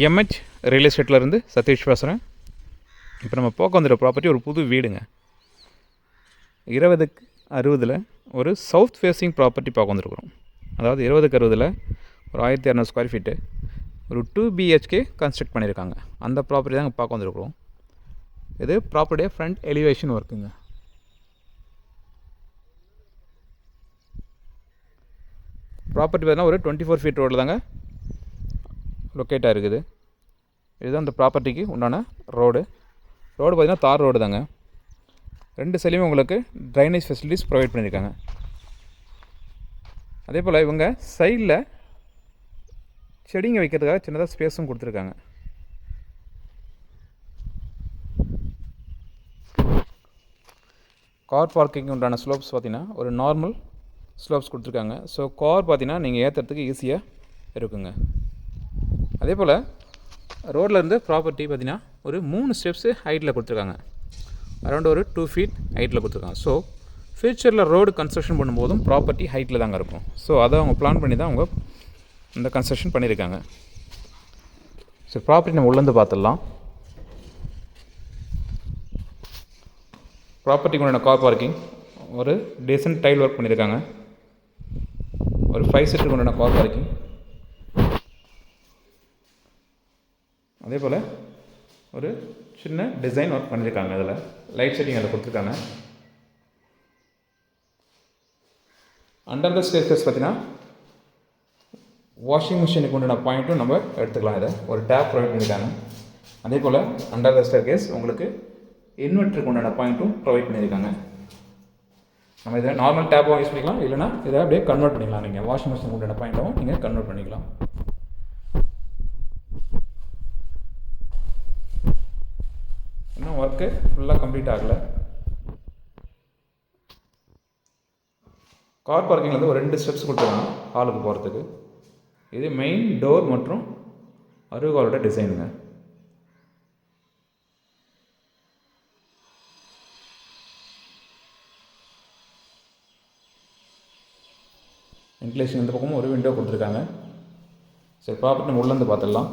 MH real எஸ்டேட்லேருந்து Satish பேசுகிறேன். இப்போ நம்ம போக்க வந்துடுற ப்ராப்பர்ட்டி ஒரு புது வீடுங்க. 20க்கு 60 ஒரு சவுத் ஃபேஸிங் ப்ராப்பர்ட்டி பார்க்க வந்துருக்குறோம். அதாவது 20க்கு 60 ஒரு 1200 ஸ்கொயர் ஃபீட்டு ஒரு 2 BHK கன்ஸ்ட்ரக்ட் பண்ணியிருக்காங்க. அந்த ப்ராப்பர்ட்டி தாங்க பார்க்க வந்துருக்குறோம். இது ப்ராப்பர்ட்டியாக ஃப்ரண்ட் எலிவேஷன் ஒர்க்குங்க. ப்ராப்பர்ட்டி பார்த்தீங்கன்னா ஒரு 24 ஃபீட் ரோடில் தாங்க லொக்கேட்டாக இருக்குது. இதுதான் இந்த ப்ராப்பர்ட்டிக்கு உண்டான ரோடு பார்த்திங்கன்னா தார் ரோடு தாங்க. 2 சைட்லையுமே உங்களுக்கு ட்ரைனேஜ் ஃபெசிலிட்டிஸ் ப்ரொவைட் பண்ணியிருக்காங்க. அதே போல் இவங்க சைடில் செடிங்க வைக்கிறதுக்காக சின்னதாக ஸ்பேஸும் கொடுத்துருக்காங்க. கார் பார்க்கிங் உண்டான ஸ்லோப்ஸ் பார்த்திங்கன்னா ஒரு நார்மல் ஸ்லோப்ஸ் கொடுத்துருக்காங்க. ஸோ கார் பார்த்திங்கன்னா நீங்கள் ஏற்றுறதுக்கு ஈஸியாக இருக்குங்க. அதே போல் ரோடில் இருந்து ப்ராப்பர்ட்டி பார்த்திங்கன்னா ஒரு 3 ஸ்டெப்ஸு ஹைட்டில் கொடுத்துருக்காங்க. அரௌண்ட் ஒரு 2 ஃபீட் ஹைட்டில் கொடுத்துருக்காங்க. ஸோ ஃப்யூச்சரில் ரோடு கன்ஸ்ட்ரக்ஷன் பண்ணும்போதும் ப்ராப்பர்ட்டி ஹைட்டில் தாங்க இருக்கும். ஸோ அதை அவங்க பிளான் பண்ணி தான் அவங்க இந்த கன்ஸ்ட்ரக்ஷன் பண்ணியிருக்காங்க. ஸோ ப்ராப்பர்ட்டி நம்ம உள்ளேருந்து பார்த்துடலாம். ப்ராப்பர்ட்டிக்கு உண்டான கார் பார்க்கிங் ஒரு டீசன்ட் டைல் ஒர்க் பண்ணியிருக்காங்க. ஒரு 5 சீட்டுக்கு உண்டான கார் பார்க்கிங். அதே போல் ஒரு சின்ன டிசைன் ஒர்க் பண்ணியிருக்காங்க. அதில் லைட் செட்டிங் அதில் கொடுத்துருக்காங்க. அண்டர் த ஸ்டேர்கேஸ் பார்த்திங்கன்னா வாஷிங் மிஷினுக்கு உண்டான பாயிண்ட்டும் நம்ம எடுத்துக்கலாம். இதை ஒரு டேப் ப்ரொவைட் பண்ணியிருக்காங்க. அதே போல் அண்டர் த ஸ்டேர்கேஸ் உங்களுக்கு இன்வெர்ட்டருக்கு உண்டான பாயிண்ட்டும் ப்ரொவைட் பண்ணியிருக்காங்க. நம்ம இதை நார்மல் டேப்பாகவும் யூஸ் பண்ணிக்கலாம், இல்லைனா இதை அப்படியே கன்வெர்ட் பண்ணிக்கலாம். நீங்கள் வாஷிங் மிஷினுக்கு உண்டான பாயிண்ட்டாகவும் நீங்கள் கன்வெர்ட் பண்ணிக்கலாம். இன்னும் ஒர்க்கு ஃபுல்லாக கம்ப்ளீட் ஆகலை. கார் பார்க்கிங்லேருந்து ஒரு 2 ஸ்டெப்ஸ் கொடுத்துருக்காங்க ஹாலுக்கு போகிறதுக்கு. இது மெயின் டோர் மற்றும் அருகாலோட டிசைனுங்க. வென்டிலேஷன் இந்த பக்கமும் ஒரு விண்டோ கொடுத்துருக்காங்க. சரி, ப்ராப்பர்ட்டி நம்ம உள்ளேருந்து பார்த்துடலாம்.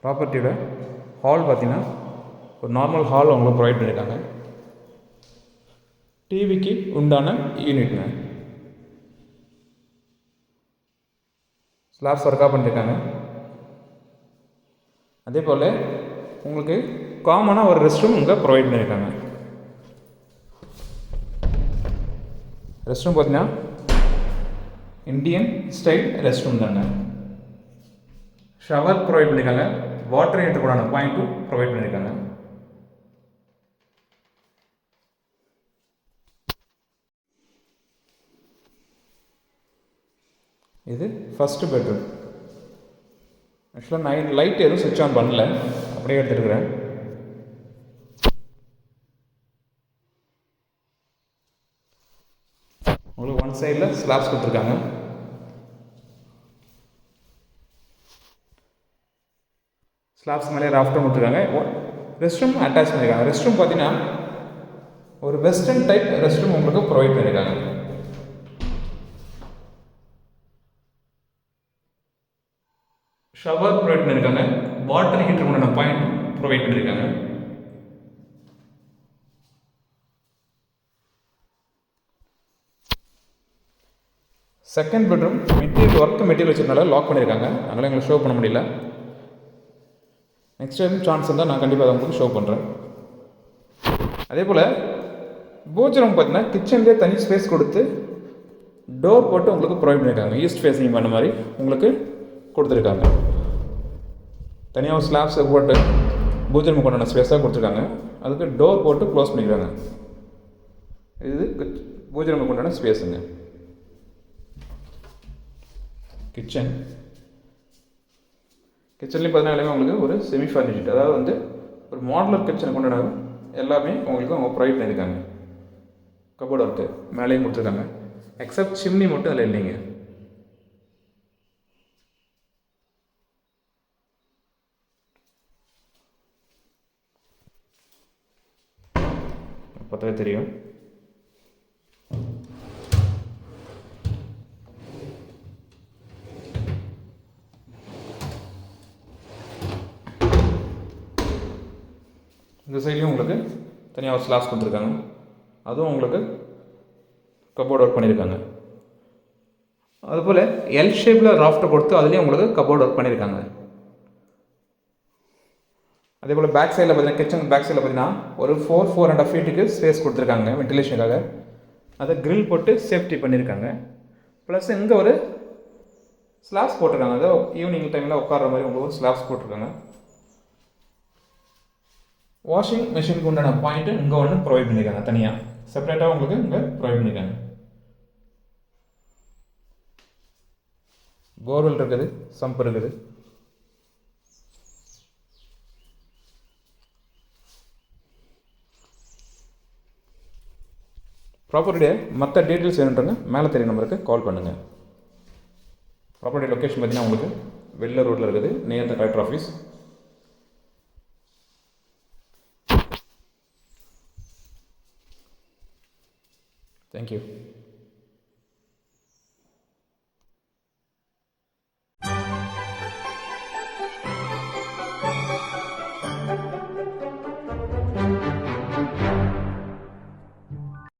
ப்ராப்பர்ட்டியோட ஹால் பார்த்திங்கன்னா ஒரு நார்மல் ஹால் அவங்களுக்கு ப்ரொவைட் பண்ணியிருக்காங்க. டிவிக்கு உண்டான யூனிட்ங்க. ஸ்லாப்ஸ் ஒர்க்காக பண்ணியிருக்காங்க. அதே போல் உங்களுக்கு காமனாக ஒரு ரெஸ்ட் ரூம் இங்கே ப்ரொவைட் பண்ணியிருக்காங்க. ரெஸ்ட் ரூம் பார்த்திங்கன்னா இந்தியன் ஸ்டைல் ரெஸ்ட் ரூம் தாங்க. ஷவர் ப்ரொவைட் பண்ணியிருக்காங்க. வாட்டர் ஹீட்டருக்கான பாயிண்ட்டும் ப்ரொவைட் பண்ணியிருக்காங்க. இது ஃபஸ்ட்டு பெட்ரூம். ஆக்சுவலாக நான் லைட் எதுவும் சுவிட்ச் ஆன் பண்ணல, அப்படியே எடுத்துருக்கிறேன். உங்களுக்கு ஒன் சைடில் ஸ்லாப்ஸ் கொடுத்துருக்காங்க. ஸ்லாப்ஸ் மேலே ராஃப்டர் கொடுத்துருக்காங்க. ரெஸ்ட் ரூம் அட்டாச் பண்ணியிருக்காங்க. ரெஸ்ட் ரூம் பார்த்தீங்கன்னா ஒரு வெஸ்டர்ன் டைப் ரெஸ்ட் ரூம் உங்களுக்கு ப்ரொவைட் பண்ணியிருக்காங்க. ஷவர் ப்ரொவைட் பண்ணியிருக்காங்க. வாட்டர் ஹீட்டர் உண்டான பாயிண்ட் ப்ரொவைட் பண்ணியிருக்காங்க. செகண்ட் பெட்ரூம் மெட்டீரியல் வச்சதுனால லாக் பண்ணியிருக்காங்க. அதனால் எங்களுக்கு ஷோ பண்ண முடியல. நெக்ஸ்ட் டைம் சான்ஸ் இருந்தால் நான் கண்டிப்பாக அதை உங்களுக்கு ஷோ பண்ணுறேன். அதே போல் பூஜை ரூம் பார்த்தீங்கன்னா கிச்சன்லேயே தனி ஸ்பேஸ் கொடுத்து டோர் போட்டு உங்களுக்கு ப்ரொவைட் பண்ணியிருக்காங்க. ஈஸ்ட் ஃபேஸிங் பண்ண மாதிரி உங்களுக்கு கொடுத்துருக்காங்க. தனியாக ஸ்லாப்ஸை போட்டு பூஜை ரூம் கொண்டான ஸ்பேஸாக கொடுத்துருக்காங்க. அதுக்கு டோர் போட்டு க்ளோஸ் பண்ணிக்கிறாங்க. இது பூஜை ரூம் கொண்டான ஸ்பேஸுங்க. கிச்சன்லேயும் பார்த்தீங்கன்னா உங்களுக்கு ஒரு செமி ஃபர்னிஷ்டு, அதாவது வந்து ஒரு மாடலர் கிச்சனை கொண்டாட எல்லாமே உங்களுக்கு அவங்க ப்ரொவைட் பண்ணியிருக்காங்க. கபோர்டு ஒர்க்கு மேலேயும் கொடுத்துருக்காங்க. எக்ஸப்ட் சிம்னி மட்டும் அதில் இல்லைங்க. பார்த்தாவே தெரியும். இந்த சைட்லேயும் உங்களுக்கு தனியாக ஒரு ஸ்லாப்ஸ் கொடுத்துருக்காங்க. அதுவும் உங்களுக்கு கபோர்ட் ஒர்க் பண்ணியிருக்காங்க. அதுபோல் எல் ஷேப்பில் ராஃப்டர் கொடுத்து அதுலேயும் உங்களுக்கு கபோர்ட் ஒர்க் பண்ணியிருக்காங்க. அதே போல் பேக் சைடில் பார்த்தீங்கன்னா, கிச்சன் பேக் சைடில் பார்த்தீங்கன்னா ஒரு 4.5 ஃபீட்டுக்கு ஸ்பேஸ் கொடுத்துருக்காங்க வென்டிலேஷனுக்காக. அதை கிரில் போட்டு சேஃப்டி பண்ணியிருக்காங்க. ப்ளஸ் இங்கே ஒரு ஸ்லாப்ஸ் போட்டிருக்காங்க. அதை ஈவினிங் டைமில் உட்கார்ற மாதிரி உங்களுக்கு ஒரு ஸ்லாப்ஸ் போட்டிருக்காங்க. வாஷிங் மிஷினுக்கு உண்டான பாயிண்ட்டு இங்கே ஒன்று ப்ரொவைட் பண்ணியிருக்காங்க. தனியாக செப்பரேட்டாக உங்களுக்கு இங்கே ப்ரொவைட் பண்ணியிருக்காங்க. போர்வெல் இருக்குது, சம்ப் இருக்குது. ப்ராப்பர்ட்டியை மற்ற டீட்டெயில்ஸ் வேணுன்றங்க மேலே தெரிய நம்பருக்கு கால் பண்ணுங்கள். ப்ராப்பர்ட்டி லொக்கேஷன் பார்த்தீங்கன்னா உங்களுக்கு வெள்ளை ரோட்டில் இருக்குது, near the collector office. Thank you.